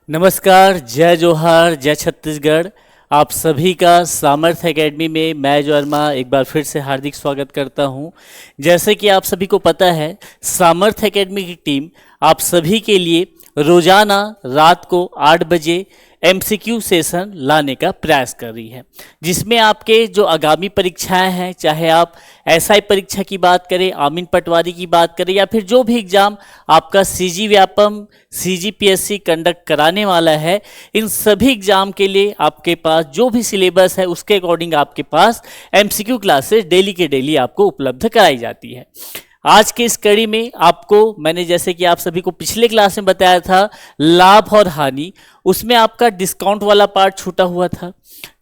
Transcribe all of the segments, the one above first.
नमस्कार, जय जोहार, जय छत्तीसगढ़। आप सभी का सामर्थ्य एकेडमी में मैं जो वर्मा एक बार फिर से हार्दिक स्वागत करता हूं। जैसे कि आप सभी को पता है, सामर्थ्य एकेडमी की टीम आप सभी के लिए रोजाना रात को 8 बजे एमसीक्यू सेशन लाने का प्रयास कर रही है, जिसमें आपके जो आगामी परीक्षाएं हैं, चाहे आप एसआई परीक्षा की बात करें, आमीन पटवारी की बात करें, या फिर जो भी एग्जाम आपका सीजी व्यापम सीजीपीएससी कंडक्ट कराने वाला है, इन सभी एग्जाम के लिए आपके पास जो भी सिलेबस है उसके अकॉर्डिंग आपके पास एमसीक्यू क्लासेस डेली के डेली आपको उपलब्ध कराई जाती है। आज के इस कड़ी में आपको मैंने जैसे कि आप सभी को पिछले क्लास में बताया था लाभ और हानि, उसमें आपका डिस्काउंट वाला पार्ट छूटा हुआ था।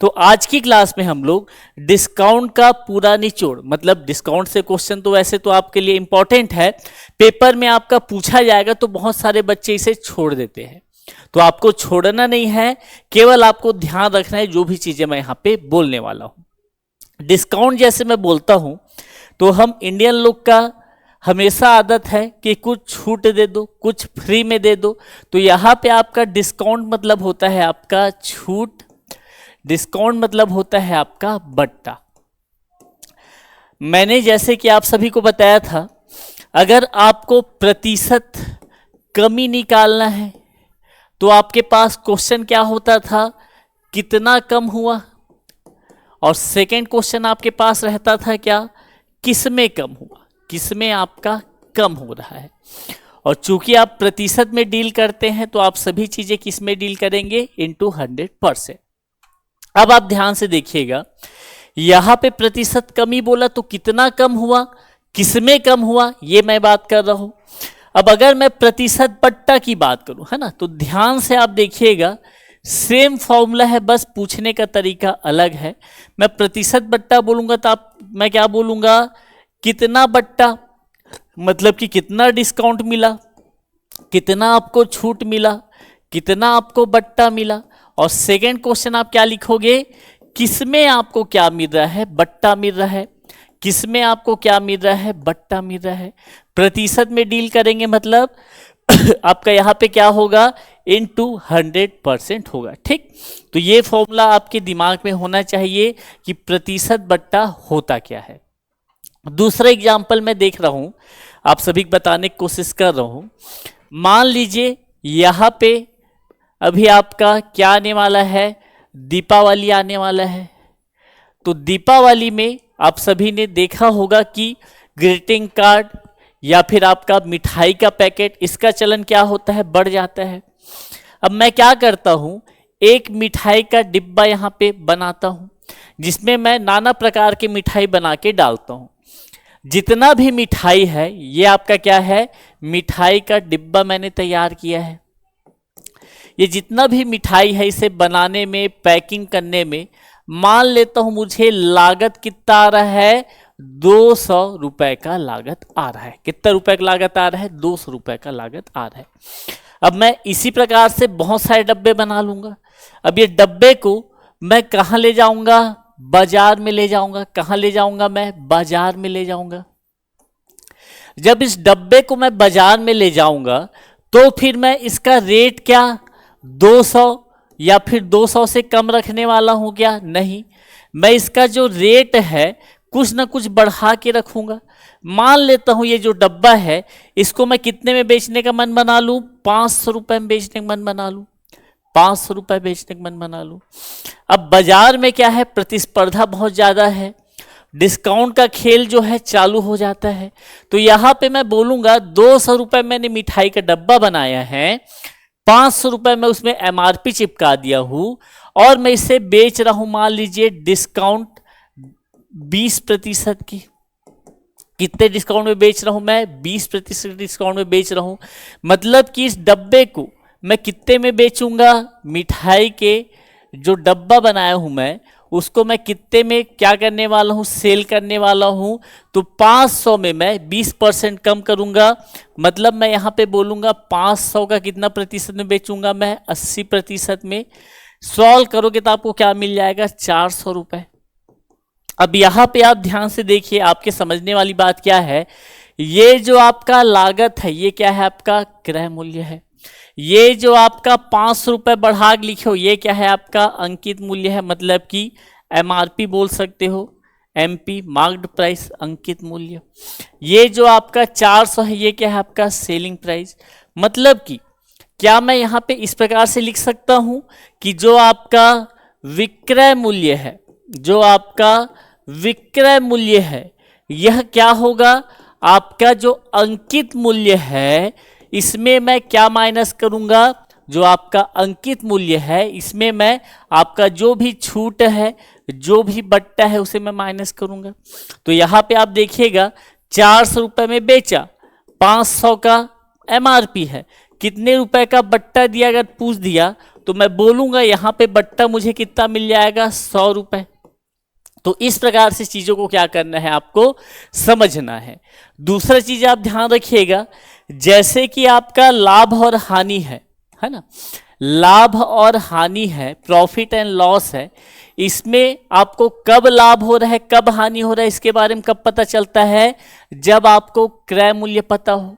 तो आज की क्लास में हम लोग डिस्काउंट का पूरा निचोड़, मतलब डिस्काउंट से क्वेश्चन तो वैसे तो आपके लिए इंपॉर्टेंट है, पेपर में आपका पूछा जाएगा तो बहुत सारे बच्चे इसे छोड़ देते हैं। तो आपको छोड़ना नहीं है, केवल आपको ध्यान रखना है जो भी चीजें मैं यहाँ पे बोलने वाला हूँ। डिस्काउंट जैसे मैं बोलता हूँ तो हम इंडियन लोग का हमेशा आदत है कि कुछ छूट दे दो, कुछ फ्री में दे दो। तो यहाँ पे आपका डिस्काउंट मतलब होता है आपका छूट, डिस्काउंट मतलब होता है आपका बट्टा। मैंने जैसे कि आप सभी को बताया था, अगर आपको प्रतिशत कमी निकालना है तो आपके पास क्वेश्चन क्या होता था, कितना कम हुआ, और सेकंड क्वेश्चन आपके पास रहता था क्या, किसमें कम हुआ, किसमें आपका कम हो रहा है। और चूंकि आप प्रतिशत में डील करते हैं तो आप सभी चीजें किस में डील करेंगे, इनटू 100%। अब आप ध्यान से देखिएगा, यहां पे प्रतिशत कमी बोला तो कितना कम हुआ, किसमें कम हुआ, ये मैं बात कर रहा हूं। अब अगर मैं प्रतिशत बट्टा की बात करूं, है ना, तो ध्यान से आप देखिएगा, सेम फॉर्मूला है, बस पूछने का तरीका अलग है। मैं प्रतिशत बट्टा बोलूंगा तो मैं क्या बोलूंगा, कितना बट्टा, मतलब कि कितना डिस्काउंट मिला, कितना आपको छूट मिला, कितना आपको बट्टा मिला। और सेकंड क्वेश्चन आप क्या लिखोगे, किसमें आपको क्या मिल रहा है, बट्टा मिल रहा है, किसमें आपको क्या मिल रहा है, बट्टा मिल रहा है। प्रतिशत में डील करेंगे मतलब आपका यहाँ पे क्या होगा, इनटू 100% होगा। ठीक, तो ये फॉर्मूला आपके दिमाग में होना चाहिए कि प्रतिशत बट्टा होता क्या है। दूसरा एग्जाम्पल मैं देख रहा हूं, आप सभी को बताने की कोशिश कर रहा हूं। मान लीजिए यहां पे अभी आपका क्या आने वाला है, दीपावली आने वाला है। तो दीपावली में आप सभी ने देखा होगा कि ग्रीटिंग कार्ड या फिर आपका मिठाई का पैकेट, इसका चलन क्या होता है, बढ़ जाता है। अब मैं क्या करता हूं, एक मिठाई का डिब्बा यहां पे बनाता हूं, जिसमें मैं नाना प्रकार के मिठाई बना के डालता हूं। जितना भी मिठाई है, ये आपका क्या है, मिठाई का डिब्बा मैंने तैयार किया है। ये जितना भी मिठाई है, इसे बनाने में, पैकिंग करने में मान लेता हूं मुझे लागत कितना आ रहा है, 200 रुपए का लागत आ रहा है। कितना रुपए का लागत आ रहा है, 200 रुपए का लागत आ रहा है। अब मैं इसी प्रकार से बहुत सारे डब्बे बना लूंगा। अब ये डब्बे को मैं कहां ले जाऊंगा, बाजार में ले जाऊंगा। कहां ले जाऊंगा मैं, बाजार में ले जाऊंगा। जब इस डब्बे को मैं बाजार में ले जाऊंगा तो फिर मैं इसका रेट क्या 200 या फिर 200 से कम रखने वाला हूं क्या, नहीं, मैं इसका जो रेट है कुछ ना कुछ बढ़ा के रखूंगा। मान लेता हूं ये जो डब्बा है, इसको मैं कितने में बेचने का मन बना लूं, 500 रुपए में बेचने का मन बना लूं, 500 रुपए बेचने का मन बना लूं। अब बाजार में क्या है, प्रतिस्पर्धा बहुत ज्यादा है, डिस्काउंट का खेल जो है चालू हो जाता है। तो यहां पे मैं बोलूंगा 200 रुपए मैंने मिठाई का डब्बा बनाया है, 500 रुपए में उसमें एमआरपी चिपका दिया हूं, और मैं इसे बेच रहा हूं मान लीजिए डिस्काउंट 20% की। कितने डिस्काउंट में बेच रहा हूं मैं, 20% डिस्काउंट में बेच रहा हूं। मतलब कि इस डब्बे को मैं कितने में बेचूंगा, मिठाई के जो डब्बा बनाया हूं मैं, उसको मैं कितने में क्या करने वाला हूं, सेल करने वाला हूं। तो 500 में मैं 20% कम करूंगा, मतलब मैं यहां पे बोलूंगा 500 का कितना प्रतिशत में बेचूंगा मैं, 80% में। सॉल्व करोगे तो आपको क्या मिल जाएगा, 400 रुपए। अब यहां पे आप ध्यान से देखिए, आपके समझने वाली बात क्या है, ये जो आपका लागत है, ये क्या है, आपका क्रय मूल्य है। ये जो आपका 500 रुपये बढ़ा के लिखे हो, ये क्या है आपका अंकित मूल्य है, मतलब कि एमआरपी बोल सकते हो, एमपी मार्क्ड प्राइस अंकित मूल्य। ये जो आपका 400 है ये क्या है आपका सेलिंग प्राइस। मतलब कि क्या मैं यहाँ पे इस प्रकार से लिख सकता हूँ कि जो आपका विक्रय मूल्य है, जो आपका विक्रय मूल्य है, यह क्या होगा, आपका जो अंकित मूल्य है इसमें मैं क्या माइनस करूंगा, जो आपका अंकित मूल्य है इसमें मैं आपका जो भी छूट है, जो भी बट्टा है उसे मैं माइनस करूंगा। तो यहाँ पे आप देखिएगा 400 रुपये में बेचा, 500 का एमआरपी है, कितने रुपए का बट्टा दिया अगर पूछ दिया तो मैं बोलूंगा यहाँ पे बट्टा मुझे कितना मिल जाएगा, 100 रुपये। तो इस प्रकार से चीज़ों को क्या करना है, आपको समझना है। दूसरा चीज़ आप ध्यान रखिएगा, जैसे कि आपका लाभ और हानि है ना, लाभ और हानि है, प्रॉफिट एंड लॉस है, इसमें आपको कब लाभ हो रहा है कब हानि हो रहा है इसके बारे में कब पता चलता है, जब आपको क्रय मूल्य पता हो।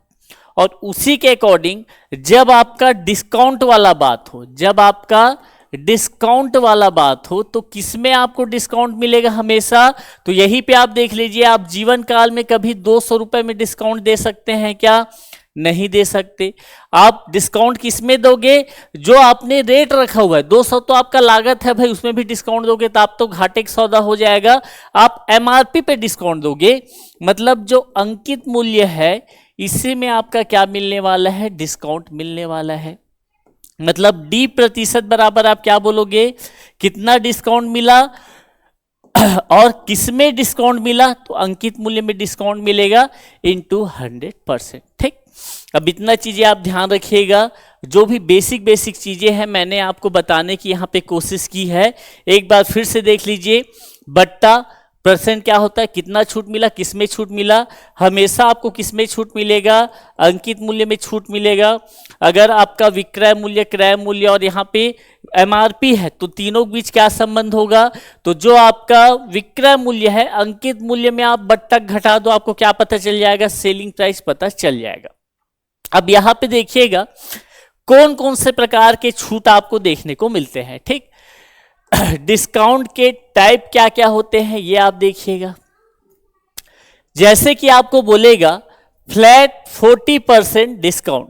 और उसी के अकॉर्डिंग जब आपका डिस्काउंट वाला बात हो, जब आपका डिस्काउंट वाला बात हो तो किसमें आपको डिस्काउंट मिलेगा हमेशा, तो यहीं पे आप देख लीजिए, आप जीवन काल में कभी 200 रुपये में डिस्काउंट दे सकते हैं क्या, नहीं दे सकते। आप डिस्काउंट किसमें दोगे, जो आपने रेट रखा हुआ है 200 तो आपका लागत है भाई, उसमें भी डिस्काउंट दोगे तो आप तो घाटे का सौदा हो जाएगा। आप एमआरपी पे डिस्काउंट दोगे, मतलब जो अंकित मूल्य है इसी में आपका क्या मिलने वाला है, डिस्काउंट मिलने वाला है। मतलब डी प्रतिशत बराबर आप क्या बोलोगे, कितना डिस्काउंट मिला और किसमें डिस्काउंट मिला, तो अंकित मूल्य में डिस्काउंट मिलेगा इनटू 100%। ठीक, अब इतना चीजें आप ध्यान रखिएगा, जो भी बेसिक चीजें हैं मैंने आपको बताने की यहाँ पे कोशिश की है। एक बार फिर से देख लीजिए, बट्टा परसेंट क्या होता है, कितना छूट मिला, किसमें छूट मिला, हमेशा आपको किसमें छूट मिलेगा, अंकित मूल्य में छूट मिलेगा। अगर आपका विक्रय मूल्य, क्रय मूल्य और यहाँ पे एमआरपी है तो तीनों के बीच क्या संबंध होगा, तो जो आपका विक्रय मूल्य है अंकित मूल्य में आप बट्टा घटा दो, आपको क्या पता चल जाएगा, सेलिंग प्राइस पता चल जाएगा। अब यहाँ पे देखिएगा कौन कौन से प्रकार के छूट आपको देखने को मिलते हैं। ठीक, डिस्काउंट के टाइप क्या क्या होते हैं ये आप देखिएगा। जैसे कि आपको बोलेगा फ्लैट 40% डिस्काउंट,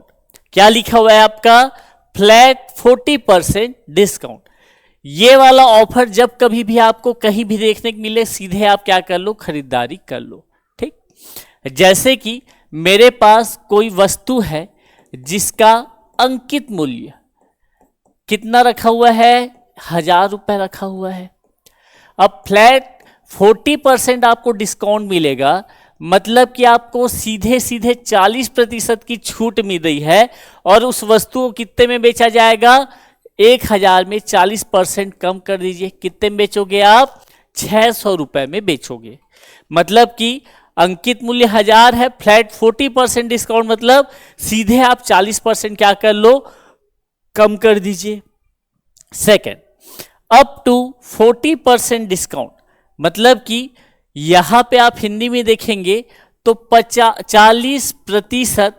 क्या लिखा हुआ है आपका, फ्लैट 40% डिस्काउंट। ये वाला ऑफर जब कभी भी आपको कहीं भी देखने को मिले सीधे आप क्या कर लो, खरीदारी कर लो। ठीक, जैसे कि मेरे पास कोई वस्तु है जिसका अंकित मूल्य कितना रखा हुआ है, 1000 रुपये रखा हुआ है। अब फ्लैट 40% आपको डिस्काउंट मिलेगा, मतलब कि आपको सीधे 40% की छूट मिल रही है और उस वस्तु को कितने में बेचा जाएगा, 1000 में 40% कम कर दीजिए, कितने में बेचोगे आप, 600 रुपये में बेचोगे। मतलब कि अंकित मूल्य 1000 है, फ्लैट 40% डिस्काउंट, मतलब सीधे आप 40% क्या कर लो, कम कर दीजिए। सेकेंड, अप टू 40% डिस्काउंट, मतलब कि यहां पे आप हिंदी में देखेंगे तो 40%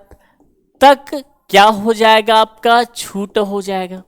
तक क्या हो जाएगा, आपका छूट हो जाएगा।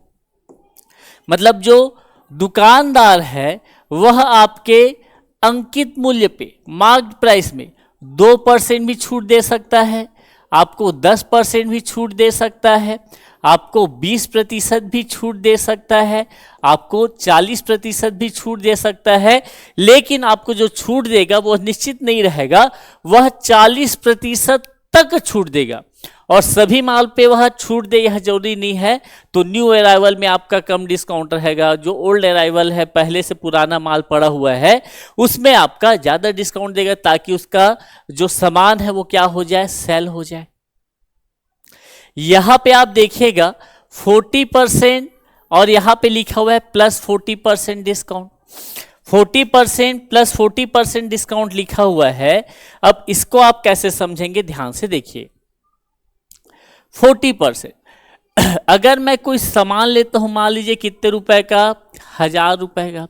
मतलब जो दुकानदार है वह आपके अंकित मूल्य पे, मार्क्ड प्राइस में 2% भी छूट दे सकता है, आपको 10% भी छूट दे सकता है, आपको 20% भी छूट दे सकता है, आपको 40% भी छूट दे सकता है। लेकिन आपको जो छूट देगा वो निश्चित नहीं रहेगा, वह 40% तक छूट देगा और सभी माल पे वह छूट दे यह जरूरी नहीं है। तो न्यू अराइवल में आपका कम डिस्काउंट रहेगा, जो ओल्ड अराइवल है, पहले से पुराना माल पड़ा हुआ है, उसमें आपका ज़्यादा डिस्काउंट देगा ताकि उसका जो सामान है वो क्या हो जाए, सेल हो जाए। यहां पे आप देखिएगा 40% और यहां पे लिखा हुआ है प्लस 40% डिस्काउंट, 40% प्लस 40% डिस्काउंट लिखा हुआ है। अब इसको आप कैसे समझेंगे, ध्यान से देखिए। 40%, अगर मैं कोई सामान लेता हूं, मान लीजिए कितने रुपए का, 1000 रुपए का।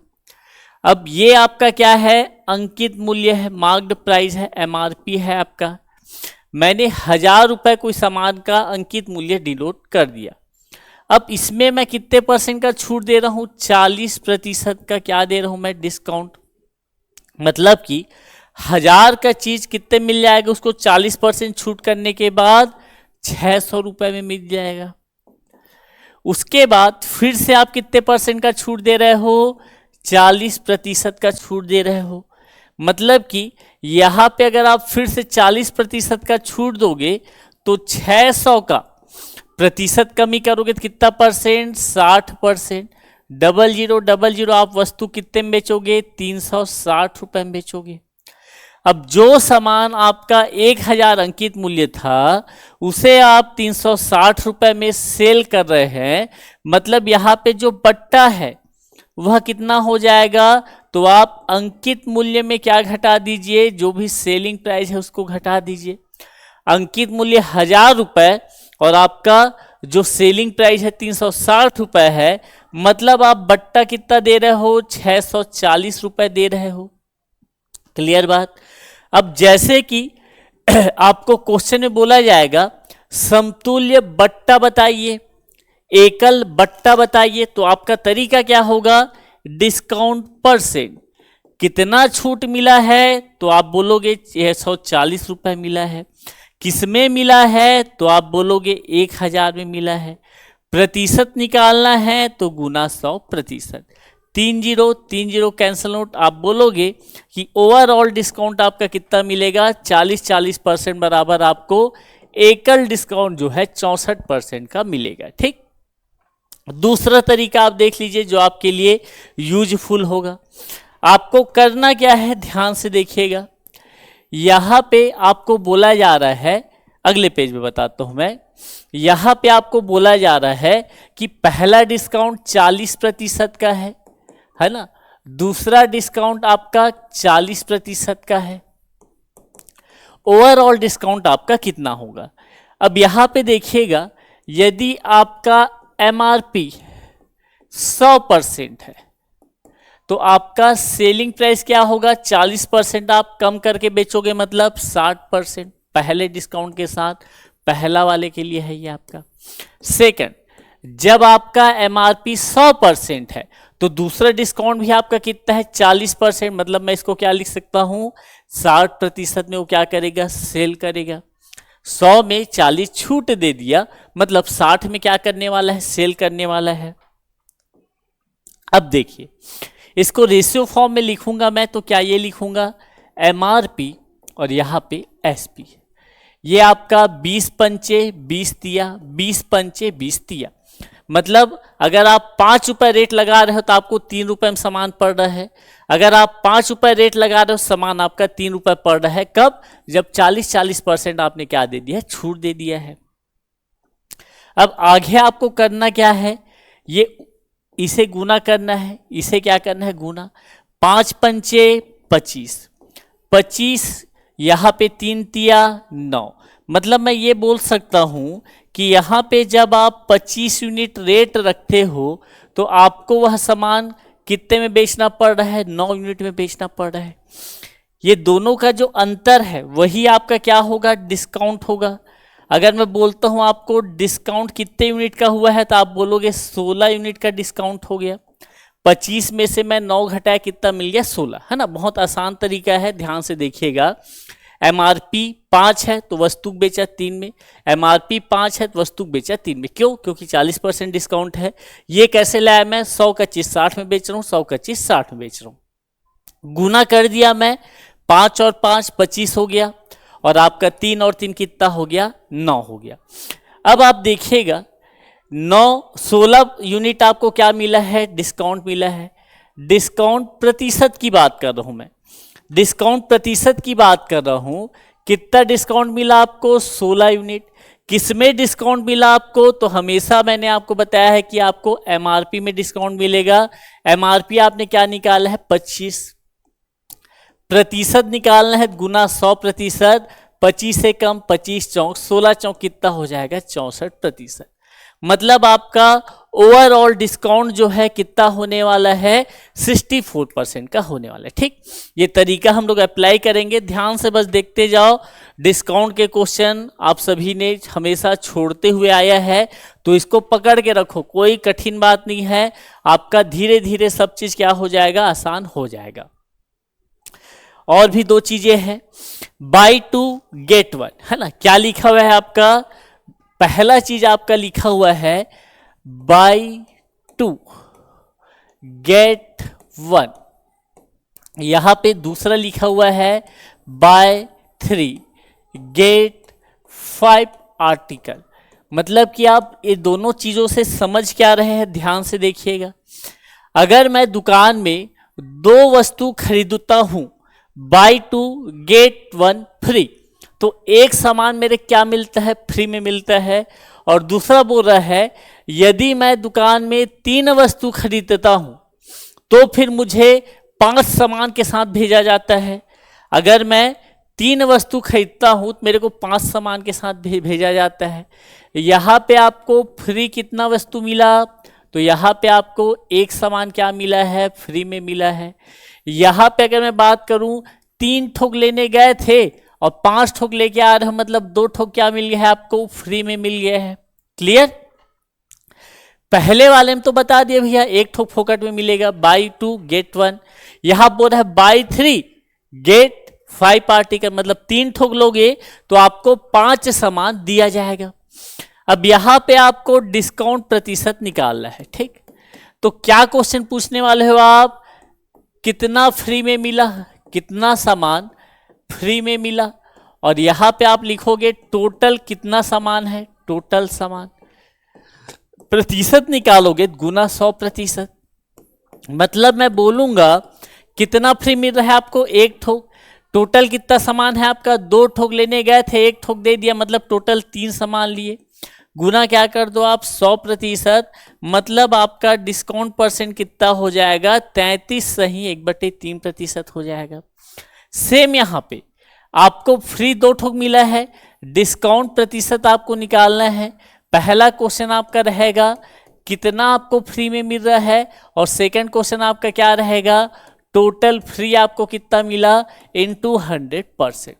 अब ये आपका क्या है, अंकित मूल्य है, मार्क्ड प्राइस है, एमआरपी है आपका। मैंने 1000 रुपए कोई सामान का अंकित मूल्य डिनोट कर दिया। अब इसमें मैं कितने परसेंट का छूट दे रहा हूं? 40% का क्या दे रहा हूं मैं? डिस्काउंट। मतलब कि 1000 का चीज कितने मिल जाएगा उसको? 40% छूट करने के बाद 600 रुपए में मिल जाएगा। उसके बाद फिर से आप कितने परसेंट का छूट दे रहे हो? 40% का छूट दे रहे हो। मतलब कि यहां पे अगर आप फिर से 40% का छूट दोगे तो 600 का प्रतिशत कमी करोगे तो कितना परसेंट? 60%। 0000 आप वस्तु कितने में बेचोगे? 360 रुपए में बेचोगे। अब जो सामान आपका 1000 अंकित मूल्य था उसे आप 360 रुपए में सेल कर रहे हैं। मतलब यहां पे जो बट्टा है वह कितना हो जाएगा? तो आप अंकित मूल्य में क्या घटा दीजिए? जो भी सेलिंग प्राइस है उसको घटा दीजिए। अंकित मूल्य 1000 रुपए और आपका जो सेलिंग प्राइस है 360 रुपए है। मतलब आप बट्टा कितना दे रहे हो? 640 रुपए दे रहे हो। क्लियर बात? अब जैसे कि आपको क्वेश्चन में बोला जाएगा समतुल्य बट्टा बताइए, एकल बट्टा बताइए, तो आपका तरीका क्या होगा? Discount percent. कितना छूट मिला है? तो आप बोलोगे 640 रुपए मिला है। किसमें मिला है? तो आप बोलोगे 1000 में मिला है। प्रतिशत निकालना है तो गुना 100%। 30 कैंसल आउट। आप बोलोगे कि ओवरऑल डिस्काउंट आपका कितना मिलेगा? 40% बराबर आपको एकल डिस्काउंट जो है 64% का मिलेगा। ठीक। दूसरा तरीका आप देख लीजिए जो आपके लिए यूजफुल होगा। आपको करना क्या है? ध्यान से देखिएगा। यहां पे आपको बोला जा रहा है, अगले पेज में बताता हूं मैं। यहां पे आपको बोला जा रहा है कि पहला डिस्काउंट 40% का है ना। दूसरा डिस्काउंट आपका 40% का है। ओवरऑल डिस्काउंट आपका कितना होगा? अब यहां पे देखिएगा, यदि आपका एमआरपी 100% है तो आपका सेलिंग प्राइस क्या होगा? 40% आप कम करके बेचोगे, मतलब 60% पहले डिस्काउंट के साथ। पहला वाले के लिए है ये आपका। सेकंड, जब आपका एमआरपी 100% है तो दूसरा डिस्काउंट भी आपका कितना है? 40%। मतलब मैं इसको क्या लिख सकता हूं? 60% में वो क्या करेगा? सेल करेगा। 100 में 40 छूट दे दिया, मतलब 60 में क्या करने वाला है? सेल करने वाला है। अब देखिए, इसको रेशियो फॉर्म में लिखूंगा मैं तो क्या ये लिखूंगा? एमआरपी और यहां पे एसपी। ये आपका 20 पंचे 20 दिया, 20 पंचे 20 दिया। मतलब अगर आप 5 रुपए रेट लगा रहे हो तो आपको 3 रुपए में सामान पड़ रहा है। अगर आप 5 रुपए रेट लगा रहे हो सामान आपका 3 रुपए पड़ रहा है। कब? जब 40% आपने क्या दे दिया है? छूट दे दिया है। अब आगे आपको करना क्या है? ये इसे गुना करना है, इसे क्या करना है? गुना। 5 पंचे 25, 25 यहां पे 3 तिया 9। मतलब मैं ये बोल सकता हूं कि यहां पे जब आप 25 यूनिट रेट रखते हो तो आपको वह सामान कितने में बेचना पड़ रहा है? 9 यूनिट में बेचना पड़ रहा है। ये दोनों का जो अंतर है वही आपका क्या होगा? डिस्काउंट होगा। अगर मैं बोलता हूं आपको डिस्काउंट कितने यूनिट का हुआ है तो आप बोलोगे 16 यूनिट का डिस्काउंट हो गया। 25 में से मैं 9 घटाया, कितना मिल गया? 16, है ना। बहुत आसान तरीका है, ध्यान से देखिएगा। एमआरपी 5 है तो वस्तु बेचा 3 में। एमआरपी 5 है तो वस्तु बेचा 3 में। क्यों? क्योंकि 40% डिस्काउंट है। ये कैसे लाया मैं? 100 का चीज 60 में बेच रहा हूं, 100 का चीज 60 में बेच रहा हूं। गुना कर दिया मैं, 5 और 5 25 हो गया, और आपका 3 और 3 कितना हो गया? 9 हो गया। अब आप देखिएगा 16 यूनिट आपको क्या मिला है? डिस्काउंट मिला है। डिस्काउंट प्रतिशत की बात कर रहा हूं मैं, डिस्काउंट प्रतिशत की बात कर रहा हूं। कितना डिस्काउंट मिला आपको? 16 यूनिट। किसमें डिस्काउंट मिला आपको? तो हमेशा मैंने आपको बताया है कि आपको एमआरपी में डिस्काउंट मिलेगा। एमआरपी आपने क्या निकाला है? 25। प्रतिशत निकालना है, गुना 100%। 25 से कम 25 चौक 16 चौक कितना हो जाएगा? 64%। मतलब आपका ओवरऑल डिस्काउंट जो है कितना होने वाला है? 64% का होने वाला है। ठीक, ये तरीका हम लोग अप्लाई करेंगे, ध्यान से बस देखते जाओ। डिस्काउंट के क्वेश्चन आप सभी ने हमेशा छोड़ते हुए आया है, तो इसको पकड़ के रखो, कोई कठिन बात नहीं है, आपका धीरे धीरे सब चीज क्या हो जाएगा, आसान हो जाएगा। और भी दो चीजें हैं, बाय टू गेट वन, है ना। क्या लिखा हुआ है आपका, पहला चीज आपका लिखा हुआ है बाय टू गेट वन, यहां पे दूसरा लिखा हुआ है बाय थ्री गेट 5 आर्टिकल। मतलब कि आप ये दोनों चीजों से समझ क्या रहे हैं, ध्यान से देखिएगा। अगर मैं दुकान में दो वस्तु खरीदता हूं, buy two get one free, तो एक सामान मेरे क्या मिलता है, फ्री में मिलता है। और दूसरा बोल रहा है यदि मैं दुकान में 3 वस्तु खरीदता हूं तो फिर मुझे 5 सामान के साथ भेजा जाता है। अगर मैं 3 वस्तु खरीदता हूं तो मेरे को 5 सामान के साथ भेजा जाता है। यहाँ पे आपको फ्री कितना वस्तु मिला, तो यहाँ पे आपको एक सामान क्या मिला है, फ्री में मिला है। यहाँ पे अगर मैं बात करूं 3 ठोक लेने गए थे और 5 ठोक लेके आ रहे हो, मतलब 2 ठोक क्या मिल गया है आपको, फ्री में मिल गया है। क्लियर, पहले वाले में तो बता दिए भैया एक ठोक फोकट में मिलेगा, बाय टू गेट वन। यहां बोल रहा है बाय थ्री गेट 5 आर्टिकल, मतलब 3 ठोक लोगे तो आपको 5 सामान दिया जाएगा। अब यहां पे आपको डिस्काउंट प्रतिशत निकालना है। ठीक, तो क्या क्वेश्चन पूछने वाले हो आप, कितना फ्री में मिला, कितना सामान फ्री में मिला, और यहां पे आप लिखोगे टोटल कितना सामान है, टोटल सामान। प्रतिशत निकालोगे गुना 100%, मतलब मैं बोलूंगा कितना फ्री मिल रहा है आपको, एक ठोक। टोटल कितना सामान है आपका, 2 ठोक लेने गए थे, एक ठोक दे दिया, मतलब टोटल 3 सामान लिए। गुना क्या कर दो आप 100%, मतलब आपका डिस्काउंट परसेंट कितना हो जाएगा, 33 सही 1/3% हो जाएगा। सेम यहाँ पे आपको फ्री 2 ठोक मिला है, डिस्काउंट प्रतिशत आपको निकालना है। पहला क्वेश्चन आपका रहेगा कितना आपको फ्री में मिल रहा है, और सेकंड क्वेश्चन आपका क्या रहेगा, टोटल फ्री आपको कितना मिला इनटू 100%।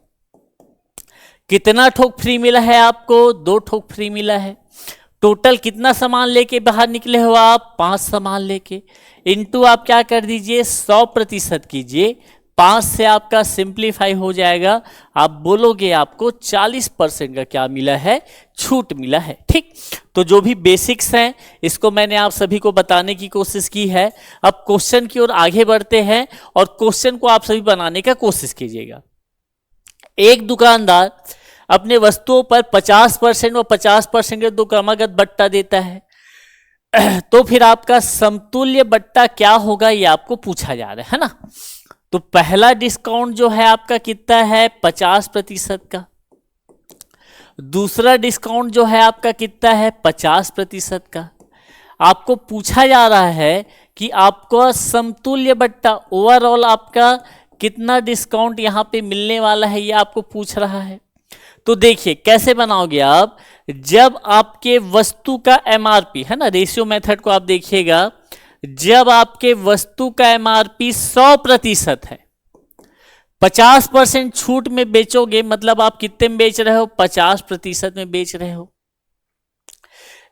कितना ठोक फ्री मिला है आपको, 2 ठोक फ्री मिला है। टोटल कितना सामान लेके बाहर निकले हो आप, 5 सामान लेके, इनटू आप क्या कर दीजिए 100% कीजिए, 5 से आपका सिंप्लीफाई हो जाएगा। आप बोलोगे आपको 40% का क्या मिला है, छूट मिला है। ठीक, तो जो भी बेसिक्स हैं इसको मैंने आप सभी को बताने की कोशिश की है। अब क्वेश्चन की ओर आगे बढ़ते हैं और क्वेश्चन को आप सभी बनाने का कोशिश कीजिएगा। एक दुकानदार अपने वस्तुओं पर 50% व 50% का दो क्रमागत बट्टा देता है, तो फिर आपका समतुल्य बट्टा क्या होगा, ये आपको पूछा जा रहा है ना। तो पहला डिस्काउंट जो है आपका कितना है, 50% का। दूसरा डिस्काउंट जो है आपका कितना है, 50% का। आपको पूछा जा रहा है कि आपको समतुल्य बट्टा ओवरऑल आपका कितना डिस्काउंट यहां पे मिलने वाला है, ये आपको पूछ रहा है। तो देखिए कैसे बनाओगे आप, जब आपके वस्तु का एमआरपी है ना, रेशियो मेथड को आप देखिएगा, जब आपके वस्तु का एमआरपी 100% है, 50% छूट में बेचोगे, मतलब आप कितने में बेच रहे हो, 50% में बेच रहे हो।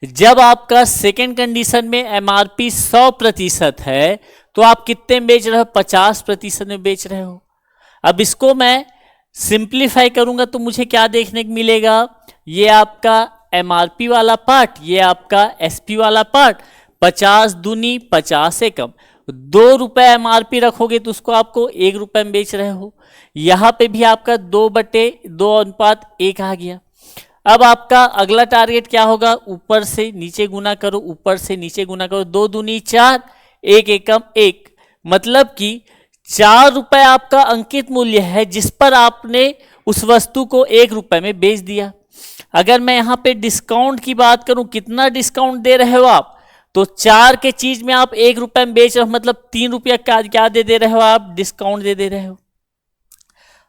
जब आपका सेकेंड कंडीशन में एमआरपी 100% है तो आप कितने में बेच रहे हो, 50% में बेच रहे हो। अब इसको मैं सिंप्लीफाई करूंगा तो मुझे क्या देखने को मिलेगा, ये आपका एमआरपी वाला पार्ट, ये आपका एसपी वाला पार्ट, 50 दूनी 50 से कम, 2 रुपए एमआरपी रखोगे तो उसको आपको 1 रुपए में बेच रहे हो। यहां पे भी आपका 2/2:1 आ गया। अब आपका अगला टारगेट क्या होगा, ऊपर से नीचे गुना करो, ऊपर से नीचे गुना करो, 2 दूनी 4, 1 एकम 1, मतलब कि 4 रुपए आपका अंकित मूल्य है जिस पर आपने उस वस्तु को 1 रुपए में बेच दिया। अगर मैं यहां पे डिस्काउंट की बात करूं, कितना डिस्काउंट दे रहे हो आप, तो 4 के चीज में आप 1 रुपए में बेच रहे हो, मतलब 3 रुपया क्या दे रहे हो आप, डिस्काउंट दे रहे हो।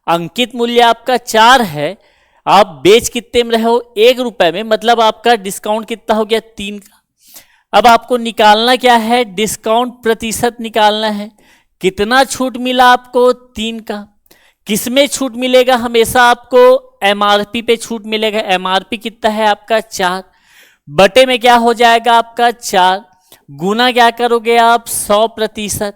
अंकित मूल्य आपका 4 है, आप बेच कितने में रहे हो, 1 रुपए में, मतलब आपका डिस्काउंट कितना हो गया, 3 का। अब आपको निकालना क्या है, डिस्काउंट प्रतिशत निकालना है। कितना छूट मिला आपको, 3 का। किसमें छूट मिलेगा, हमेशा आपको एमआरपी पे छूट मिलेगा। एमआरपी कितना है आपका 4, बटे में क्या हो जाएगा आपका 4, गुना क्या करोगे आप 100%,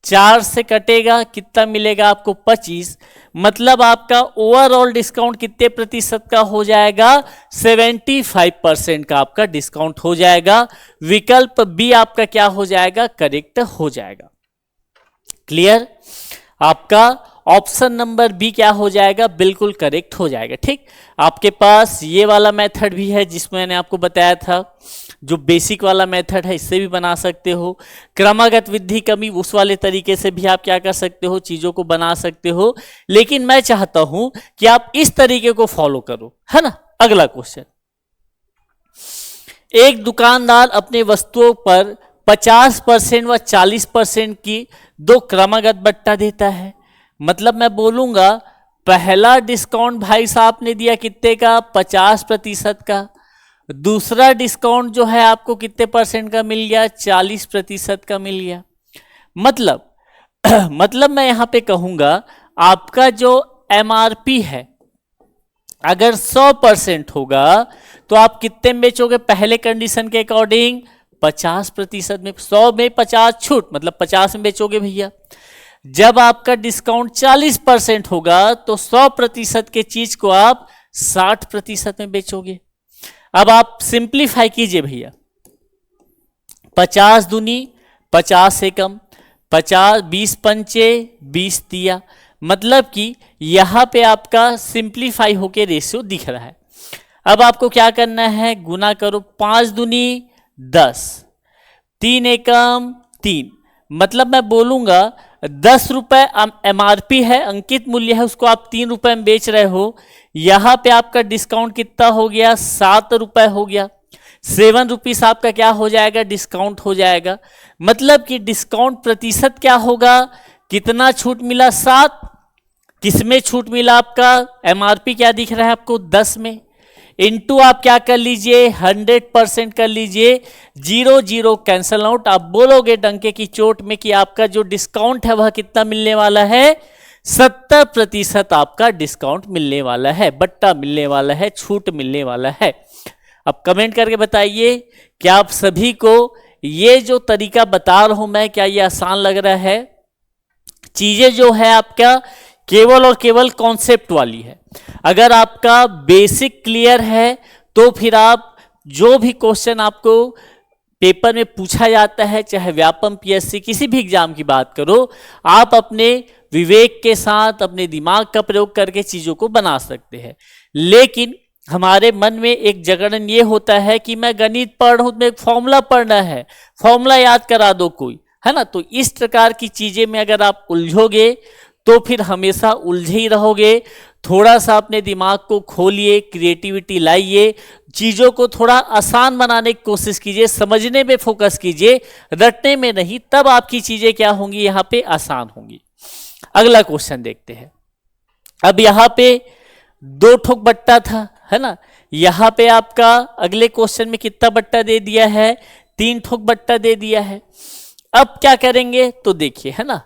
4 से कटेगा कितना मिलेगा आपको 25। मतलब आपका ओवरऑल डिस्काउंट कितने प्रतिशत का हो जाएगा, 75% का आपका डिस्काउंट हो जाएगा। विकल्प बी आपका क्या हो जाएगा, करेक्ट हो जाएगा। क्लियर, आपका ऑप्शन नंबर बी क्या हो जाएगा, बिल्कुल करेक्ट हो जाएगा। ठीक, आपके पास ये वाला मेथड भी है जिसमें मैंने आपको बताया था, जो बेसिक वाला मेथड है, इससे भी बना सकते हो। क्रमागत वृद्धि कमी उस वाले तरीके से भी आप क्या कर सकते हो, चीजों को बना सकते हो। लेकिन मैं चाहता हूं कि आप इस तरीके को फॉलो करो, है ना। अगला क्वेश्चन, एक दुकानदार अपने वस्तुओं पर 50% व 40% की 2 क्रमागत बट्टा देता है। मतलब मैं बोलूंगा पहला डिस्काउंट भाई साहब ने दिया कितने का, 50% का। दूसरा डिस्काउंट जो है आपको कितने परसेंट का मिल गया, 40% का मिल गया। मतलब मैं यहां पे कहूंगा आपका जो एमआरपी है अगर 100% होगा तो आप कितने में बेचोगे, पहले कंडीशन के अकॉर्डिंग 50% में, 100 में 50 छूट, मतलब 50 में बेचोगे भैया। जब आपका डिस्काउंट 40% होगा तो 100% के चीज को आप 60% में बेचोगे। अब आप सिंप्लीफाई कीजिए भैया, 50 दूनी 50 से कम, 50 20 पंचे 20 दिया। मतलब कि यहां पे आपका सिंप्लीफाई होके रेशियो दिख रहा है। अब आपको क्या करना है, गुना करो, 5 दूनी 10, 3 एकम 3। मतलब मैं बोलूंगा 10 रुपए एमआरपी है, अंकित मूल्य है, उसको आप 3 रुपए में बेच रहे हो। यहां पे आपका डिस्काउंट कितना हो गया, 7 रुपए हो गया। 7 रुपीस आपका क्या हो जाएगा, डिस्काउंट हो जाएगा। मतलब कि डिस्काउंट प्रतिशत क्या होगा, कितना छूट मिला, 7। किसमें छूट मिला आपका, एमआरपी क्या दिख रहा है आपको 10 में, इनटू आप क्या कर लीजिए 100% कर लीजिए, 0 0 कैंसल आउट। आप बोलोगे डंके की चोट में कि आपका जो डिस्काउंट है वह कितना मिलने वाला है, 70% आपका डिस्काउंट मिलने वाला है, बट्टा मिलने वाला है, छूट मिलने वाला है। अब कमेंट करके बताइए क्या आप सभी को ये जो तरीका बता रहा हूं मैं, क्या ये आसान लग रहा है। चीजें जो है आपका केवल और केवल कॉन्सेप्ट वाली है। अगर आपका बेसिक क्लियर है तो फिर आप जो भी क्वेश्चन आपको पेपर में पूछा जाता है, चाहे व्यापम पीएससी किसी भी एग्जाम की बात करो, आप अपने विवेक के साथ अपने दिमाग का प्रयोग करके चीजों को बना सकते हैं। लेकिन हमारे मन में एक जगड़न ये होता है कि मैं गणित पढ़ रहा हूं, मैं एक फॉर्मूला पढ़ना है, फॉर्मूला याद करा दो कोई, है ना। तो इस प्रकार की चीजें में अगर आप उलझोगे तो फिर हमेशा उलझे ही रहोगे। थोड़ा सा अपने दिमाग को खोलिए, क्रिएटिविटी लाइए, चीजों को थोड़ा आसान बनाने की कोशिश कीजिए, समझने में फोकस कीजिए, रटने में नहीं, तब आपकी चीजें क्या होंगी, यहां पे आसान होंगी। अगला क्वेश्चन देखते हैं। अब यहां पे 2 ठोक बट्टा था, है ना। यहां पे आपका अगले क्वेश्चन में कितना बट्टा दे दिया है, 3 ठोक बट्टा दे दिया है। अब क्या करेंगे तो देखिए, है ना,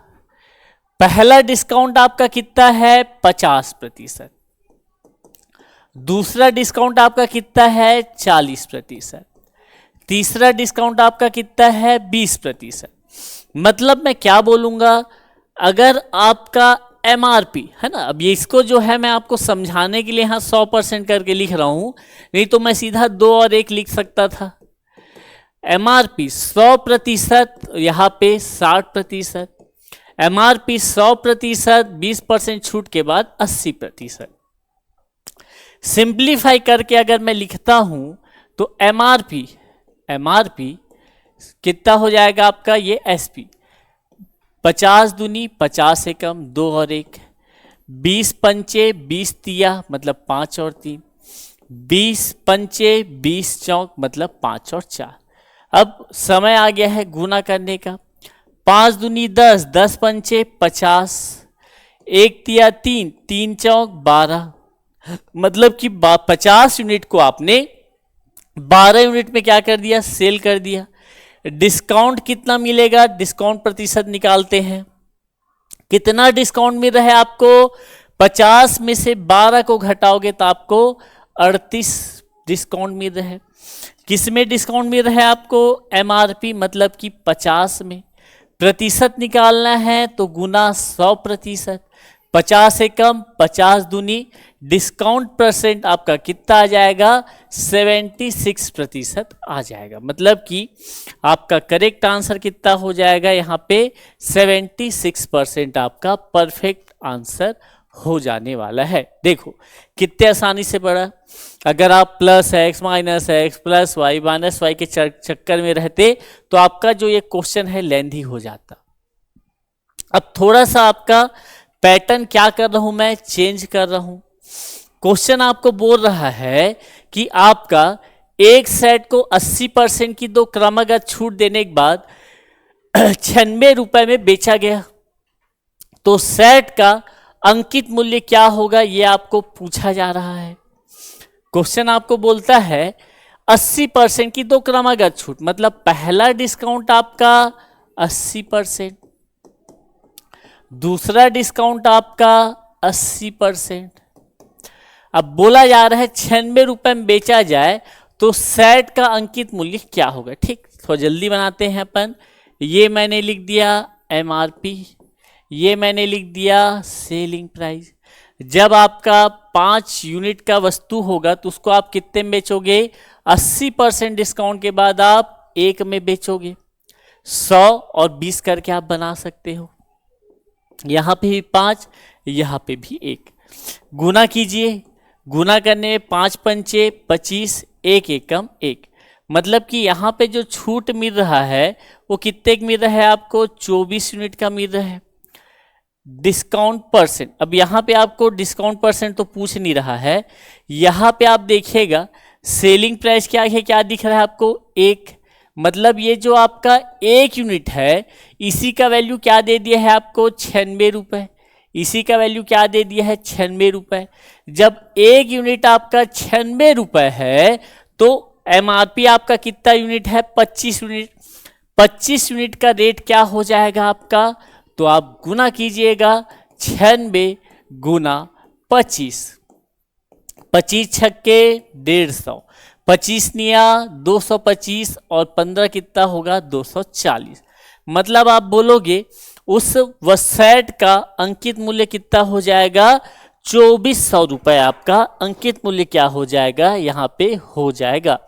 पहला डिस्काउंट आपका कितना है 50%, दूसरा डिस्काउंट आपका कितना है 40%, तीसरा डिस्काउंट आपका कितना है 20%। मतलब मैं क्या बोलूंगा, अगर आपका एमआरपी है ना, अब ये इसको जो है मैं आपको समझाने के लिए यहां 100% करके लिख रहा हूं, नहीं तो मैं सीधा 2 और 1 लिख सकता था। एमआरपी 100%, यहां पे 60%, एमआरपी 100%, 20% छूट के बाद 80%। सिंप्लीफाई करके अगर मैं लिखता हूं तो एमआरपी कितना हो जाएगा आपका, ये एसपी 50 दूनी 50 से कम, 2 और 1, 20 पंचे 20 तिया मतलब 5 और 3, 20 पंचे 20 चौक मतलब 5 और 4। अब समय आ गया है गुना करने का, 5 दूनी 10, 10 पंचे 50, 1 तिया 3, 3 चौक 12। मतलब कि 50 यूनिट को आपने 12 यूनिट में क्या कर दिया, सेल कर दिया। डिस्काउंट कितना मिलेगा, डिस्काउंट प्रतिशत निकालते हैं। कितना डिस्काउंट मिल रहा है आपको, 50 में से 12 को घटाओगे तो आपको 38 डिस्काउंट मिल रहा है। किस में डिस्काउंट मिल रहा है आपको, एमआरपी मतलब कि 50 में। प्रतिशत निकालना है तो गुना 100%, 50 से कम 50 दूनी, डिस्काउंट परसेंट आपका कितना आ जाएगा, 76% आ जाएगा। मतलब कि आपका करेक्ट आंसर कितना हो जाएगा यहाँ पे, 76% आपका परफेक्ट आंसर हो जाने वाला है। देखो कितने आसानी से पढ़ा। अगर आप plus x minus x plus y minus y के चक्कर में रहते तो आपका जो ये क्वेश्चन है लेंथी हो जाता। अब थोड़ा सा आपका पैटर्न क्या कर रहा हूं मैं, चेंज कर रहा हूं। क्वेश्चन आपको बोल रहा है कि आपका एक सेट को 80% की दो क्रमागत छूट देने के बाद 96 रुपए में बेचा गया, तो सेट का अंकित मूल्य क्या होगा, ये आपको पूछा जा रहा है। क्वेश्चन आपको बोलता है 80% की दो क्रमागत छूट, मतलब पहला डिस्काउंट आपका 80%, दूसरा डिस्काउंट आपका 80%। अब बोला जा रहा है 96 रुपए में बेचा जाए तो सेट का अंकित मूल्य क्या होगा। ठीक, थोड़ा जल्दी बनाते हैं अपन। ये मैंने लिख दिया एमआरपी, ये मैंने लिख दिया सेलिंग प्राइस। जब आपका 5 यूनिट का वस्तु होगा तो उसको आप कितने में बेचोगे, 80% डिस्काउंट के बाद आप 1 में बेचोगे। 100 और 20 करके आप बना सकते हो। यहाँ पे भी 5, यहाँ पे भी 1। गुना कीजिए, गुना करने में 5 पंचे 25, 1 एकम 1। मतलब कि यहाँ पे जो छूट मिल रहा है वो कितने का मिल रहा है आपको, 24 यूनिट का मिल रहा है। डिस्काउंट परसेंट, अब यहाँ पे आपको डिस्काउंट परसेंट तो पूछ नहीं रहा है। यहाँ पे आप देखिएगा सेलिंग प्राइस क्या है, क्या दिख रहा है आपको, 1। मतलब ये जो आपका 1 यूनिट है इसी का वैल्यू क्या दे दिया है आपको, 96 रुपये। इसी का वैल्यू क्या दे दिया है, 96 रुपये। जब 1 यूनिट आपका 96 रुपये है तो एमआरपी आपका कितना यूनिट है, 25 यूनिट। 25 यूनिट का रेट क्या हो जाएगा आपका, तो आप गुना कीजिएगा 96 गुना 25, 25 छक्के 150, 25 निया 225 और 15 कितना होगा, 240। मतलब आप बोलोगे उस सेट का अंकित मूल्य कितना हो जाएगा, 2400 रुपये आपका अंकित मूल्य क्या हो जाएगा, यहाँ पे हो जाएगा।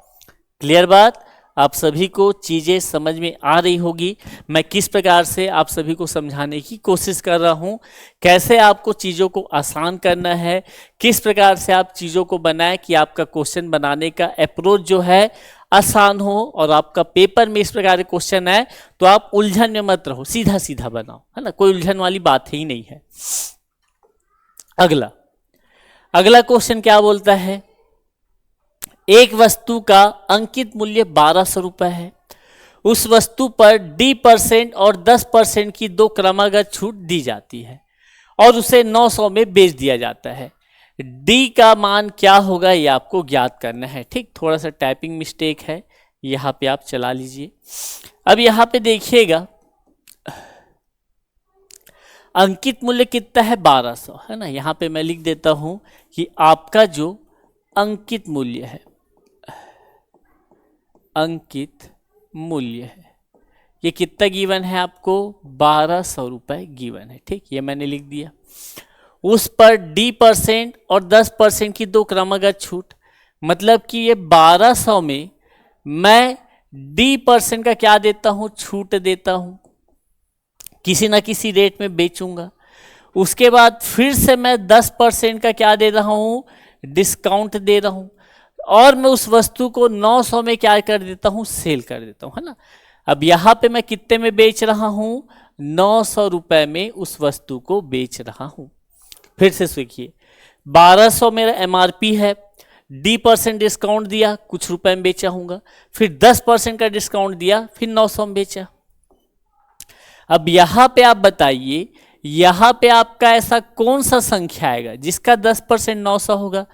क्लियर बात, आप सभी को चीज़ें समझ में आ रही होगी। मैं किस प्रकार से आप सभी को समझाने की कोशिश कर रहा हूँ, कैसे आपको चीज़ों को आसान करना है, किस प्रकार से आप चीज़ों को बनाएं कि आपका क्वेश्चन बनाने का अप्रोच जो है आसान हो और आपका पेपर में इस प्रकार के क्वेश्चन है तो आप उलझन में मत रहो, सीधा सीधा बनाओ, है ना, कोई उलझन वाली बात ही नहीं है। अगला क्वेश्चन क्या बोलता है, एक वस्तु का अंकित मूल्य 1200 रुपये है। उस वस्तु पर D% और 10% की दो क्रमागत छूट दी जाती है और उसे 900 में बेच दिया जाता है। डी का मान क्या होगा ये आपको ज्ञात करना है। ठीक, थोड़ा सा टाइपिंग मिस्टेक है, यहाँ पे आप चला लीजिए। अब यहाँ पे देखिएगा अंकित मूल्य कितना है, 1200 है ना। यहाँ पे मैं लिख देता हूँ कि आपका जो अंकित मूल्य है, अंकित मूल्य है ये कितना गिवन है आपको, 1200 रुपये गिवन है। ठीक, ये मैंने लिख दिया। उस पर D% और 10% की दो क्रमागत छूट, मतलब कि ये 1200 में मैं D% का क्या देता हूँ, छूट देता हूँ, किसी ना किसी रेट में बेचूंगा। उसके बाद फिर से मैं 10% का क्या दे रहा हूँ, डिस्काउंट दे रहा हूँ और मैं उस वस्तु को 900 में क्या कर देता हूँ, सेल कर देता हूँ, है ना। अब यहाँ पे मैं कितने में बेच रहा हूँ, 900 रुपये में उस वस्तु को बेच रहा हूँ। फिर से सीखिए, 1200 मेरा एमआरपी है, D% डिस्काउंट दिया, कुछ रुपए में बेचा हूँगा, फिर 10% का डिस्काउंट दिया, फिर 900 में बेचा। अब यहाँ पे आप बताइए, यहाँ पे आपका ऐसा कौन सा संख्या आएगा जिसका 10% 900 होगा।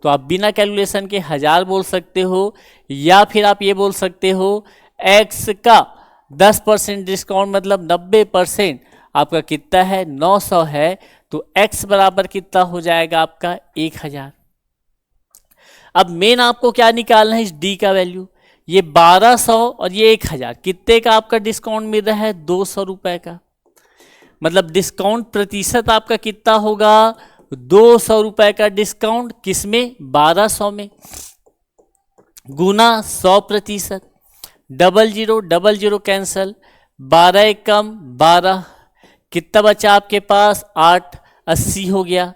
तो आप बिना कैलकुलेशन के 1000 बोल सकते हो या फिर आप ये बोल सकते हो एक्स का 10% डिस्काउंट मतलब 90% आपका कितना है 900 है, तो x बराबर कितना हो जाएगा आपका 1000। अब मेन आपको क्या निकालना है इस d का वैल्यू, ये 1200 और ये 1000 कितने का आपका डिस्काउंट मिल रहा है 200 रुपए का, मतलब डिस्काउंट प्रतिशत आपका कितना होगा 200 रुपए का डिस्काउंट, किसमें 1200 में, गुना 100%, डबल जीरो कैंसल, 12 एक कम 12, कितना बचा आपके पास 8, 80 हो गया,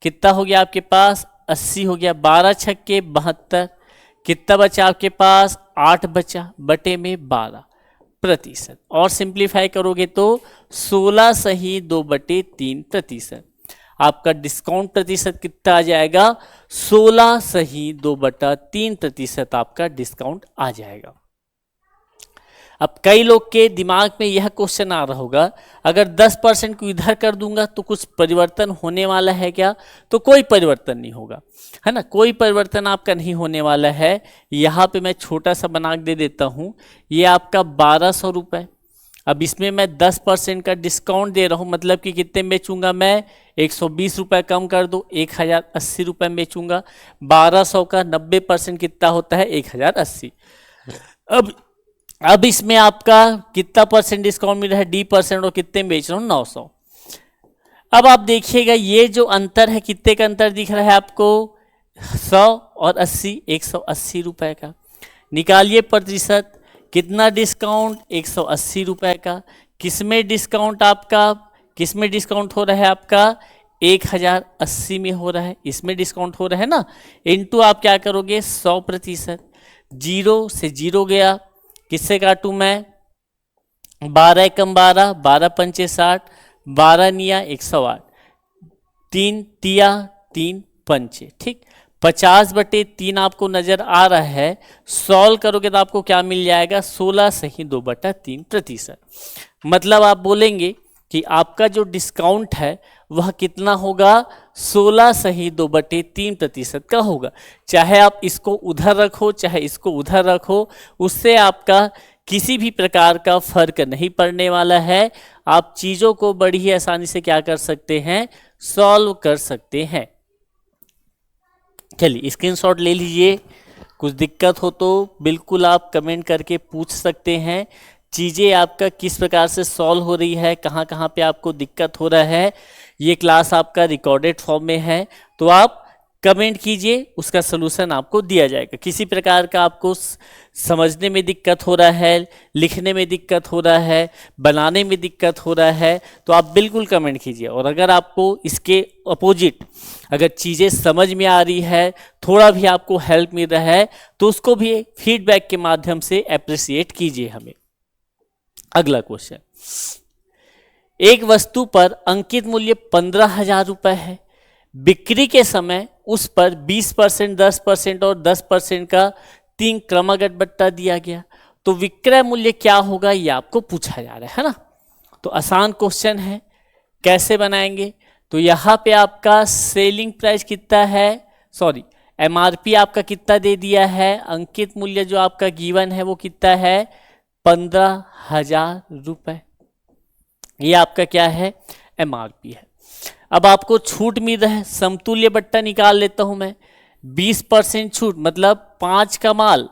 कितना हो गया आपके पास 80 हो गया, 12 छक्के 72, कितना बचा आपके पास 8 बचा बटे में 12%, और सिंप्लीफाई करोगे तो 16 सही 2/3%, आपका डिस्काउंट प्रतिशत कितना आ जाएगा 16 सही 2/3% आपका डिस्काउंट आ जाएगा। अब कई लोग के दिमाग में यह क्वेश्चन आ रहा होगा, अगर 10% को इधर कर दूंगा तो कुछ परिवर्तन होने वाला है क्या? तो कोई परिवर्तन नहीं होगा, है ना, कोई परिवर्तन आपका नहीं होने वाला है। यहाँ पे मैं छोटा सा बना दे देता हूँ, ये आपका 1200 रुपये, अब इसमें मैं 10% का डिस्काउंट दे रहा हूँ, मतलब कि कितने में बेचूंगा मैं 120 रुपये कम कर दो 1080 रुपये में बेचूंगा, 1200 का 90% कितना होता है 1080। अब इसमें आपका कितना परसेंट डिस्काउंट मिल रहा है D%, और कितने में बेच रहा हूँ 900। अब आप देखिएगा ये जो अंतर है, कितने का अंतर दिख रहा है आपको 100 और 80, 180 रुपये का। निकालिए प्रतिशत, कितना डिस्काउंट 180 रुपये का, किसमें डिस्काउंट आपका, किसमें डिस्काउंट हो रहा है आपका 1080 में हो रहा है, इसमें डिस्काउंट हो रहा है ना, इनटू आप क्या करोगे 100%, जीरो से जीरो गया, किससे काटूं मैं 12 एकम 12, 12 पंचे 60, 12 निया 108, 3 तिया 3 पंचे, ठीक 50/3 आपको नजर आ रहा है। सॉल्व करोगे तो आपको क्या मिल जाएगा 16 सही 2/3%, मतलब आप बोलेंगे कि आपका जो डिस्काउंट है वह कितना होगा 16 सही 2/3% का होगा। चाहे आप इसको उधर रखो चाहे इसको उधर रखो, उससे आपका किसी भी प्रकार का फर्क नहीं पड़ने वाला है। आप चीज़ों को बड़ी ही आसानी से क्या कर सकते हैं, सॉल्व कर सकते हैं। चलिए स्क्रीनशॉट ले लीजिए, कुछ दिक्कत हो तो बिल्कुल आप कमेंट करके पूछ सकते हैं। चीज़ें आपका किस प्रकार से सॉल्व हो रही है, कहाँ कहाँ पे आपको दिक्कत हो रहा है, ये क्लास आपका रिकॉर्डेड फॉर्म में है, तो आप कमेंट कीजिए, उसका सलूशन आपको दिया जाएगा। किसी प्रकार का आपको समझने में दिक्कत हो रहा है, लिखने में दिक्कत हो रहा है, बनाने में दिक्कत हो रहा है, तो आप बिल्कुल कमेंट कीजिए। और अगर आपको इसके अपोजिट अगर चीज़ें समझ में आ रही है, थोड़ा भी आपको हेल्प मिल रहा है, तो उसको भी फीडबैक के माध्यम से अप्रिशिएट कीजिए हमें। अगला क्वेश्चन, एक वस्तु पर अंकित मूल्य 15,000 रुपये है, बिक्री के समय उस पर 20%, 10% और 10% का 3 क्रमागत बट्टा दिया गया, तो विक्रय मूल्य क्या होगा ये आपको पूछा जा रहा है ना। तो आसान क्वेश्चन है, कैसे बनाएंगे, तो यहाँ पे आपका सेलिंग प्राइस कितना है, सॉरी MRP आपका कितना दे दिया है, अंकित मूल्य जो आपका गिवन है वो कितना है 15,000 रुपये, ये आपका क्या है MRP है। अब आपको छूट मिल रहा है, समतुल्य बट्टा निकाल लेता हूं मैं, 20% छूट मतलब 5 का माल,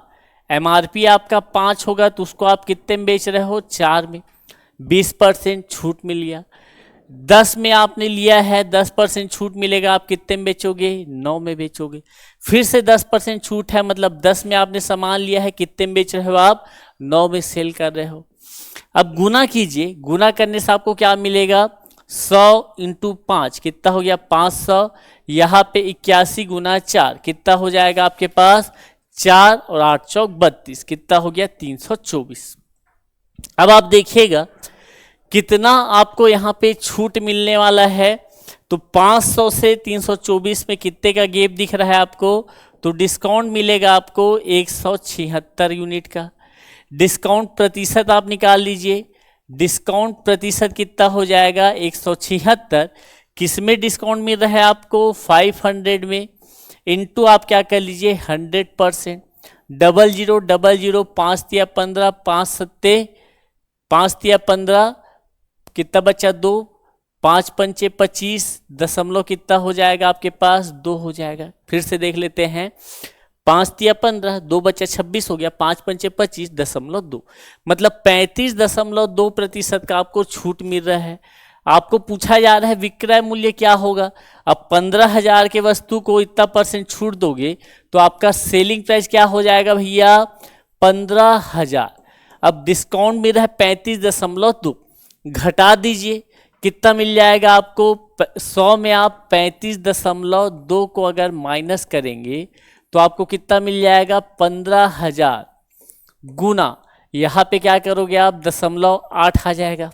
MRP आपका 5 होगा तो उसको आप कितने में बेच रहे हो 4 में, 20% छूट मिल गया। 10 में आपने लिया है, 10% छूट मिलेगा, आप कितने में बेचोगे 9 में बेचोगे। फिर से 10% छूट है, मतलब 10 में आपने सामान लिया है, कितने में बेच रहे हो आप 9 में सेल कर रहे हो। अब गुना कीजिए, गुना करने से आपको क्या मिलेगा 100 × 5 कितना हो गया 500, यहाँ पे 81 × 4 कितना हो जाएगा आपके पास 4 और 8 चौक 32 कितना हो गया 324। अब आप देखिएगा कितना आपको यहाँ पे छूट मिलने वाला है, तो 500 से 324 में कितने का गैप दिख रहा है आपको, तो डिस्काउंट मिलेगा आपको 176 यूनिट का। डिस्काउंट प्रतिशत आप निकाल लीजिए, डिस्काउंट प्रतिशत कितना हो जाएगा 176, किस में डिस्काउंट मिल रहा है आपको 500 में, इनटू आप क्या कर लीजिए 100%, 0000, 5 तिया 15, 5 सत्ते 5 तिया 15, कितना बचा 2, 5 पंचे 25, दशमलव कितना हो जाएगा आपके पास 2 हो जाएगा। फिर से देख लेते हैं, 5 तिया 15, 2 बचा 26 हो गया, 5 पंचे 25, 2.2, मतलब 35.2% का आपको छूट मिल रहा है। आपको पूछा जा रहा है विक्रय मूल्य क्या होगा। अब 15,000 के वस्तु को इतना % छूट दोगे तो आपका सेलिंग प्राइस क्या हो जाएगा भैया 15,000। अब डिस्काउंट मिल रहा है 35.2, घटा दीजिए कितना मिल जाएगा आपको। 100 में आप 35.2 को अगर माइनस करेंगे तो आपको कितना मिल जाएगा 15,000 गुना, यहाँ पे क्या करोगे आप 0.8 आ जाएगा।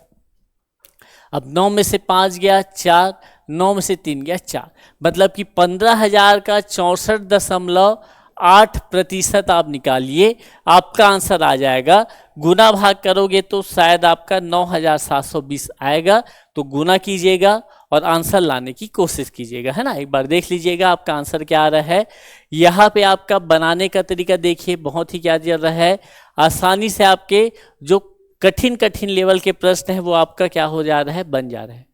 अब 9 में से 5 गया 4, 9 में से 3 गया 4, मतलब कि 15,000 का 64.8% आप निकालिए, आपका आंसर आ जाएगा। गुना भाग करोगे तो शायद आपका 9,720 आएगा। तो गुना कीजिएगा और आंसर लाने की कोशिश कीजिएगा, है ना। एक बार देख लीजिएगा आपका आंसर क्या आ रहा है। यहाँ पे आपका बनाने का तरीका देखिए, बहुत ही क्या चल रहा है, आसानी से आपके जो कठिन कठिन लेवल के प्रश्न है वो आपका क्या हो जा रहा है, बन जा रहा है।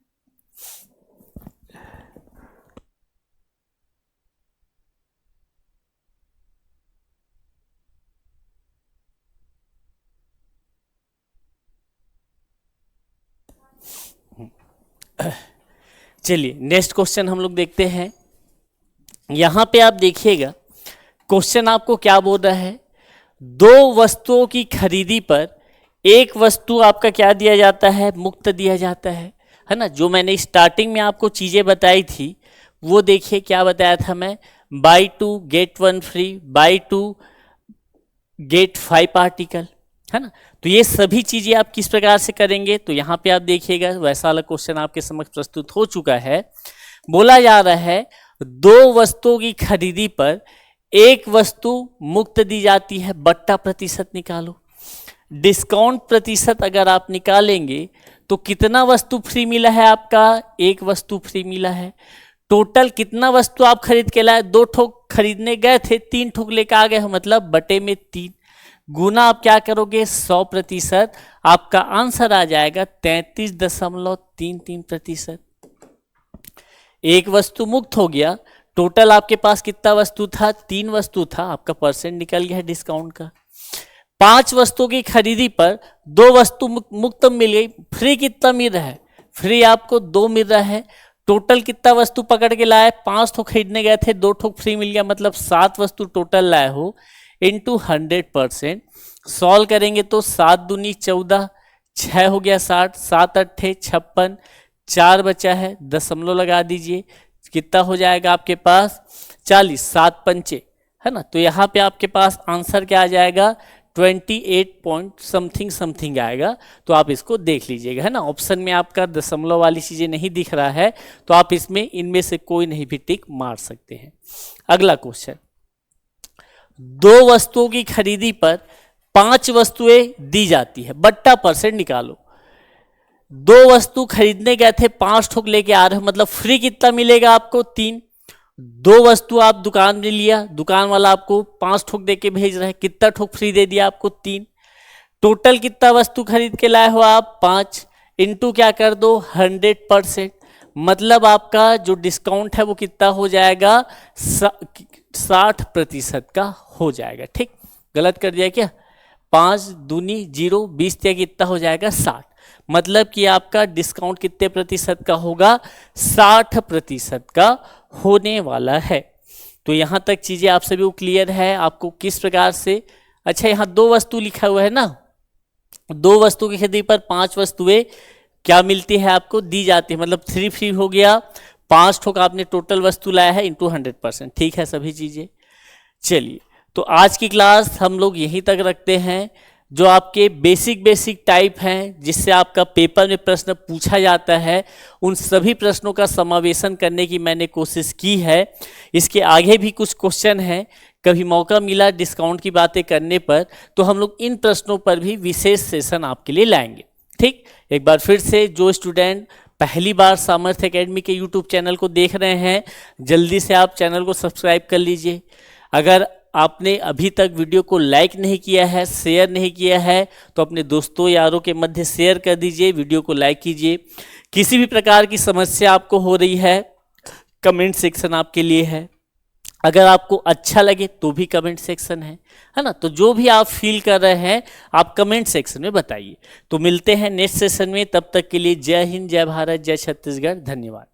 चलिए नेक्स्ट क्वेश्चन हम लोग देखते हैं। यहां पे आप देखिएगा क्वेश्चन आपको क्या बोल रहा है, 2 वस्तुओं की खरीदी पर एक वस्तु आपका क्या दिया जाता है, मुफ्त दिया जाता है ना। जो मैंने स्टार्टिंग में आपको चीजें बताई थी वो देखिए क्या बताया था मैं, buy 2 get 1 free, buy 2 get 5 article, है ना। तो ये सभी चीजें आप किस प्रकार से करेंगे, तो यहाँ पे आप देखिएगा वैसा वाला क्वेश्चन आपके समक्ष प्रस्तुत हो चुका है। बोला जा रहा है 2 वस्तुओं की खरीदी पर एक वस्तु मुफ्त दी जाती है, बट्टा प्रतिशत निकालो। डिस्काउंट प्रतिशत अगर आप निकालेंगे तो कितना वस्तु फ्री मिला है आपका, एक वस्तु फ्री मिला है। टोटल कितना वस्तु आप खरीद के लाए, 2 ठोक खरीदने गए थे, 3 ठोक लेकर आ गए हो, मतलब बटे में 3, गुना आप क्या करोगे 100%, आपका आंसर आ जाएगा 33.33%। एक वस्तु मुक्त हो गया, टोटल आपके पास कितना वस्तु था, 3 वस्तु था, आपका परसेंट निकल गया है डिस्काउंट का। 5 वस्तुओं की खरीदी पर 2 वस्तु मुक्त मिल गई, फ्री कितना मिल रहा है, फ्री आपको 2 मिल रहा है। टोटल कितना वस्तु पकड़ के लाए, 5 ठोक खरीदने गए थे, 2 ठोक फ्री मिल गया, मतलब 7 वस्तु टोटल लाए हो, इंटू 100%। सॉल्व करेंगे तो 7 दूनी 14, 6 हो गया 60, 7 अट्ठे 56, 4 बचा है, दशमलव लगा दीजिए, कितना हो जाएगा आपके पास 40, 7 पंचे, है ना। तो यहाँ पे आपके पास आंसर क्या आ जाएगा 28 पॉइंट समथिंग आएगा। तो आप इसको देख लीजिएगा, है ना। ऑप्शन में आपका दशमलव वाली चीजें नहीं दिख रहा है तो आप इसमें इनमें से कोई नहीं भी टिक मार सकते हैं। अगला क्वेश्चन, 2 वस्तुओं की खरीदी पर 5 वस्तुएं दी जाती है, बट्टा परसेंट निकालो। 2 वस्तु खरीदने गए थे, 5 ठोक लेके आ रहे हो, मतलब फ्री कितना मिलेगा आपको 3। 2 वस्तु आप दुकान में लिया, दुकान वाला आपको 5 ठोक दे के भेज रहा है, कितना ठोक फ्री दे दिया आपको 3। टोटल कितना वस्तु खरीद के लाए हो आप 5, इंटू क्या कर दो 100%, मतलब आपका जो डिस्काउंट है वो कितना हो जाएगा 60% का हो जाएगा। ठीक, गलत कर दिया क्या, 5 दूनी 0, 20 तक कितना हो जाएगा 60, मतलब कि आपका डिस्काउंट कितने प्रतिशत का होगा 60% का होने वाला है। तो यहाँ तक चीजें आप सभी को क्लियर है, आपको किस प्रकार से। अच्छा, यहाँ 2 वस्तु लिखा हुआ है ना, 2 वस्तु की खरीदी पर 5 वस्तुएं क्या मिलती है आपको, दी जाती है, मतलब 3 फ्री हो गया, 5 ठोक आपने टोटल वस्तु लाया है इंटू 100%। ठीक है सभी चीजें। चलिए, तो आज की क्लास हम लोग यहीं तक रखते हैं। जो आपके बेसिक टाइप हैं जिससे आपका पेपर में प्रश्न पूछा जाता है, उन सभी प्रश्नों का समावेशन करने की मैंने कोशिश की है। इसके आगे भी कुछ क्वेश्चन हैं, कभी मौका मिला डिस्काउंट की बातें करने पर तो हम लोग इन प्रश्नों पर भी विशेष सेशन आपके लिए लाएंगे। ठीक, एक बार फिर से जो स्टूडेंट पहली बार सामर्थ्य एकेडमी के यूट्यूब चैनल को देख रहे हैं, जल्दी से आप चैनल को सब्सक्राइब कर लीजिए। अगर आपने अभी तक वीडियो को लाइक नहीं किया है, शेयर नहीं किया है, तो अपने दोस्तों यारों के मध्य शेयर कर दीजिए, वीडियो को लाइक कीजिए। किसी भी प्रकार की समस्या आपको हो रही है, कमेंट सेक्शन आपके लिए है। अगर आपको अच्छा लगे तो भी कमेंट सेक्शन है ना। तो जो भी आप फील कर रहे हैं आप कमेंट सेक्शन में बताइए। तो मिलते हैं नेक्स्ट सेशन में, तब तक के लिए जय हिंद, जय भारत, जय छत्तीसगढ़, धन्यवाद।